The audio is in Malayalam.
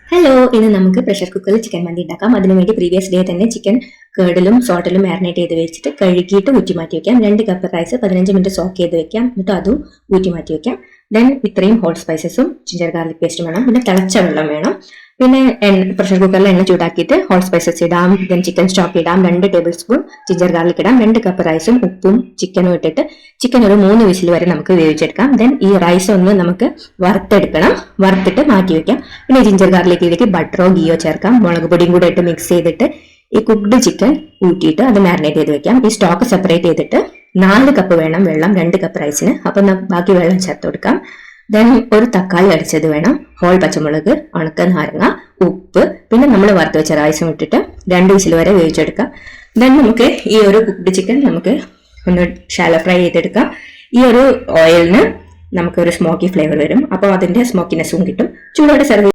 ഹലോ, ഇന്ന് നമുക്ക് പ്രഷർ കുക്കറിൽ ചിക്കൻ മന്തി ഉണ്ടാക്കാം. അതിനുവേണ്ടി പ്രീവിയസ് ഡേ തന്നെ ചിക്കൻ കേർഡിലും സോൾട്ടിലും മാരിനേറ്റ് ചെയ്ത് വെച്ചിട്ട് കഴുകിയിട്ട് ഊറ്റി മാറ്റി വെക്കാം. 2 കപ്പ് റൈസ് 15 മിനിറ്റ് സോക്ക് ചെയ്ത് വെക്കാം. എന്നിട്ട് അതും ഊറ്റി മാറ്റി വെക്കാം. ദെൻ ഇത്രയും ഹോൾ സ്പൈസസും ജിഞ്ചർ ഗാർലിക് പേസ്റ്റും വേണം. പിന്നെ തിളച്ച വെള്ളം വേണം. പിന്നെ പ്രഷർ കുക്കറിൽ എണ്ണ ചൂടാക്കിയിട്ട് ഹോൾ സ്പൈസസ് ഇടാം. ദെൻ ചിക്കൻ സ്റ്റോക്ക് ഇടാം. 2 ടേബിൾ സ്പൂൺ ജിഞ്ചർ ഗാർലിക് ഇടാം. 2 കപ്പ് റൈസും ഉപ്പും ചിക്കനും ഇട്ടിട്ട് ചിക്കൻ ഒരു 3 വിസിൽ വരെ നമുക്ക് വേവിച്ചെടുക്കാം. ദെൻ ഈ റൈസ് ഒന്ന് നമുക്ക് വറുത്തെടുക്കണം. വറുത്തിട്ട് മാറ്റി വെക്കാം. പിന്നെ ജിഞ്ചർ ഗാർലിക്കിലേക്ക് ബട്ടറോ ഗീയോ ചേർക്കാം. മുളക് പൊടിയും കൂടെ ഇട്ട് മിക്സ് ചെയ്തിട്ട് ഈ കുക്ക്ഡ് ചിക്കൻ ഊറ്റിയിട്ട് അത് മാരിനേറ്റ് ചെയ്ത് വെക്കാം. ഈ സ്റ്റോക്ക് സെപ്പറേറ്റ് ചെയ്തിട്ട് 4 കപ്പ് വേണം വെള്ളം 2 കപ്പ് റൈസിന്. അപ്പൊ ബാക്കി വെള്ളം ചേർത്ത് കൊടുക്കാം. ദെൻ ഒരു തക്കാളി അടിച്ചത് വേണം, ഹോൾ പച്ചമുളക്, ഉണക്ക നാരങ്ങ, ഉപ്പ്, പിന്നെ നമ്മൾ വറുത്ത് വെച്ച റൈസും ഇട്ടിട്ട് 2 വിസിൽ വരെ വേവിച്ചെടുക്കാം. ദെൻ നമുക്ക് ഈ ഒരു കുക്ക്ഡ് ചിക്കൻ നമുക്ക് ഒന്ന് ഷാലോ ഫ്രൈ ചെയ്തെടുക്കാം. ഈ ഒരു ഓയിലിന് നമുക്ക് ഒരു സ്മോക്കി ഫ്ലേവർ വരും. അപ്പോൾ അതിന്റെ സ്മോക്കിനെസ്സും കിട്ടും. ചൂടോടെ സെർവ്